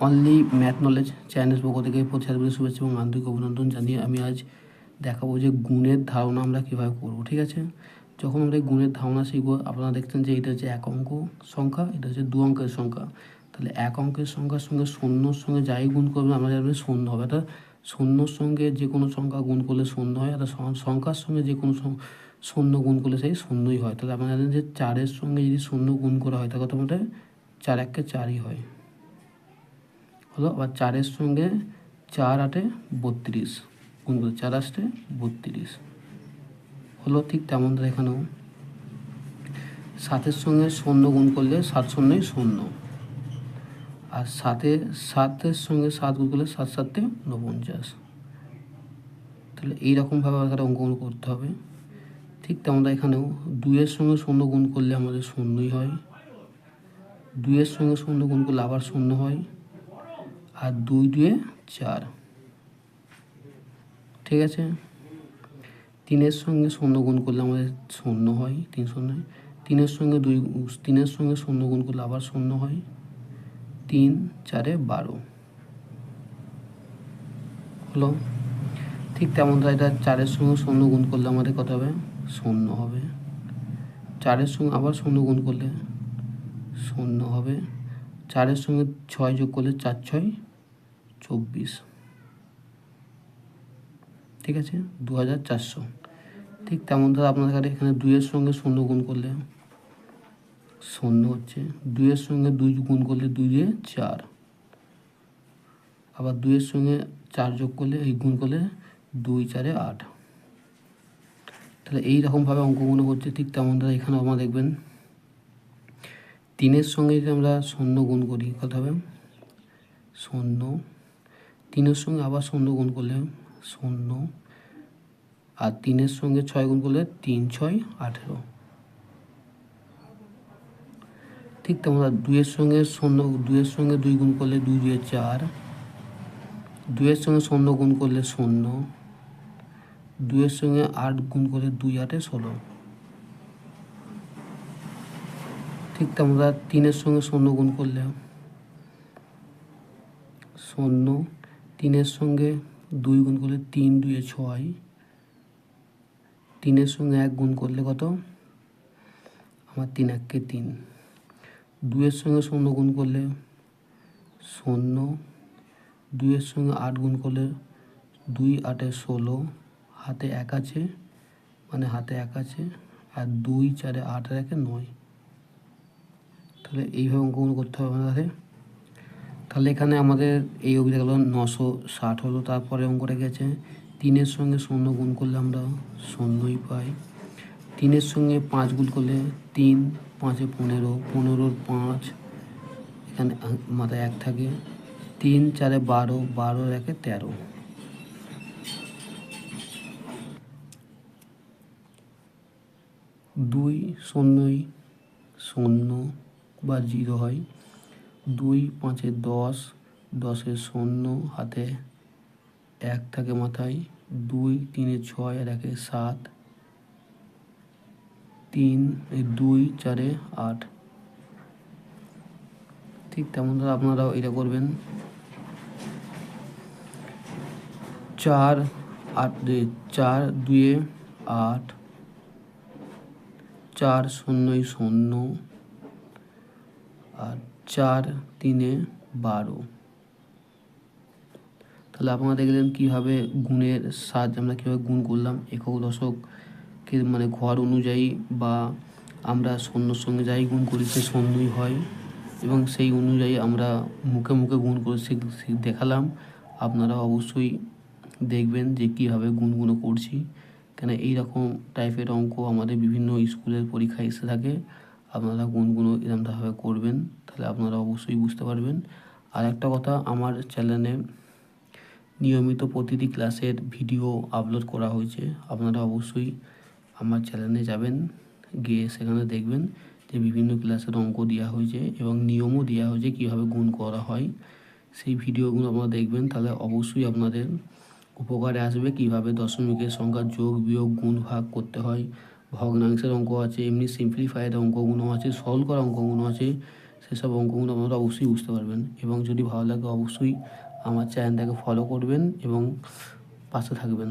Only math knowledge চ্যানেলের পক্ষ থেকে প্রচারগুলি শুভেচ্ছা এবং আন্তরিক অভিনন্দন জানিয়ে আমি আজ দেখাবো যে গুণের ধারণা আমরা কীভাবে করব। ঠিক আছে, যখন আমরা এই গুণের ধারণা শিখবো, আপনারা দেখছেন যে এটা হচ্ছে এক অঙ্ক সংখ্যা, এটা হচ্ছে দু অঙ্কের সংখ্যা। তাহলে এক অঙ্কের সংখ্যার সঙ্গে শূন্যর সঙ্গে যাই গুণ করবে আমরা জানবে শূন্য হবে। এটা শূন্যর সঙ্গে যে কোনো সংখ্যা গুণ করলে শূন্য হয়, আর সংখ্যার সঙ্গে যে কোনো শূন্য গুণ করলে সেই শূন্যই হয়। তাহলে আপনারা জানেন যে 4-এর সঙ্গে যদি শূন্য গুণ করা হয় তাহলে তোমাদের 4 একে 4ই হয় হলো। আবার 4-এর সঙ্গে 4 8 32 গুণ করে 4 8 32 হলো। ঠিক তেমন এখানেও 7-এর সঙ্গে শূন্য গুণ করলে 7 শূন্যই শূন্য, আর 7-এর সঙ্গে 7 গুণ করলে 7 7 49। তাহলে এইরকমভাবে আমাদের অঙ্কগুলো করতে হবে। ঠিক তেমন এখানেও 2-এর সঙ্গে শূন্য গুণ করলে আমাদের শূন্যই হয়, 2-এর সঙ্গে শূন্য গুণ করলে আবার শূন্য হয়, আর 2 2 4। ঠিক আছে, 3-এর সঙ্গে শূন্য গুণ করলে আমাদের শূন্য হয়, 3 শূন্য হয়। 3-এর সঙ্গে শূন্য গুণ করলে আবার শূন্য হয়, 3 4 12 হলো। ঠিক তেমন এটা 4-এর সঙ্গে শূন্য গুণ করলে আমাদের কত হবে, শূন্য হবে। 4-এর সঙ্গে আবার শূন্য গুণ করলে শূন্য হবে। 4-এর সঙ্গে 6 যোগ করলে 4 6 24। ঠিক আছে, 2400। ঠিক তেমন ধর আপনাদের এখানে 2-এর সঙ্গে শূন্য গুণ করলে শূন্য হচ্ছে, 2-এর সঙ্গে 2 গুণ করলে 2 2 4, আবার 2-এর সঙ্গে 4 যোগ করলে এই গুণ করলে 2 4 8। তাহলে এইরকমভাবে অঙ্কগুলো হচ্ছে। ঠিক তেমন ধর এখানে আমরা দেখবেন 3-এর সঙ্গে যদি আমরা শূন্য গুণ করি কত হবে, শূন্য। 3-এর সঙ্গে আবার শূন্য গুণ করলে শূন্য, আর 3-এর সঙ্গে 6 গুণ করলে 3 6 18। ঠিক তেমন 2-এর সঙ্গে 2 গুণ করলে 2 2 4, 2-এর সঙ্গে শূন্য গুণ করলে শূন্য, 2-এর সঙ্গে 8 গুণ করলে 2 8 16। ঠিক তেমন 3-এর সঙ্গে শূন্য গুণ করলে শূন্য, 3-এর সঙ্গে 2 গুণ করলে 3 2 6, 3-এর সঙ্গে 1 গুণ করলে কত আমার 3 1 3। 2-এর সঙ্গে শূন্য গুণ করলে শূন্য, 2-এর সঙ্গে 8 গুণ করলে 2 8 16, হাতে 1 আছে মানে হাতে 1 আছে, আর 2 4 8 আর 1 9। তাহলে এইভাবে অঙ্কগুলো করতে হবে আমাদের। তাহলে এখানে আমাদের এই অবধি গেল 960 হলো। তারপরে অঙ্কটা গেছে 3-এর সঙ্গে শূন্য গুণ করলে আমরা শূন্যই পাই। 3-এর সঙ্গে 5 গুণ করলে 3 5 15, 15 5, এখানে মাথায় 1 থাকে, 3 4 12, 12 1 13। 2 শূন্যই শূন্য বা 0 হয়, 2 5 10, 10 শূন্য, হাতে 1 থাকে মাথায়, 2 3 6 আর 1 7, 3 2 4 8। ঠিক তেমন ধরে আপনারাও এটা করবেন। 4 8 4 2 8, 4 0 0, আর 4 3 12। তাহলে আপনারা দেখলেন কীভাবে গুণের সাহায্যে আমরা কীভাবে গুণ করলাম একক দশকে, মানে ঘর অনুযায়ী বা আমরা শূন্যর সঙ্গে যাই গুণ করি সে শূন্যই হয়, এবং সেই অনুযায়ী আমরা মুখে মুখে গুণ করে দেখালাম। আপনারা অবশ্যই দেখবেন যে কীভাবে গুণগুলো করছি, কেন এইরকম টাইপের অঙ্ক আমাদের বিভিন্ন স্কুলের পরীক্ষায় এসে থাকে। আপনারা গুণগুলো এরকমভাবে করবেন, তাহলে আপনারা অবশ্যই বুঝতে পারবেন। আর একটা কথা, আমার চ্যানেলে নিয়মিত প্রতিটি ক্লাসের ভিডিও আপলোড করা হয়েছে। আপনারা অবশ্যই আমার চ্যানেলে যাবেন, গিয়ে সেখানে দেখবেন যে বিভিন্ন ক্লাসের অঙ্ক দেওয়া হয়েছে এবং নিয়মও দেওয়া হয়েছে কীভাবে গুণ করা হয়। সেই ভিডিওগুলো আপনারা দেখবেন, তাহলে অবশ্যই আপনাদের উপকারে আসবে কীভাবে দশমিকের সংখ্যা যোগ বিয়োগ গুণ ভাগ করতে হয়। ভগ্নাংশের অঙ্ক আছে, এমনি সিম্পলিফাইড অঙ্কগুলো আছে, সলভ করা অঙ্কগুলো আছে, সেসব অঙ্কগুলো আপনারা অবশ্যই বুঝতে পারবেন। এবং যদি ভালো লাগে অবশ্যই আমার চ্যানেলটাকে ফলো করবেন এবং পাশে থাকবেন।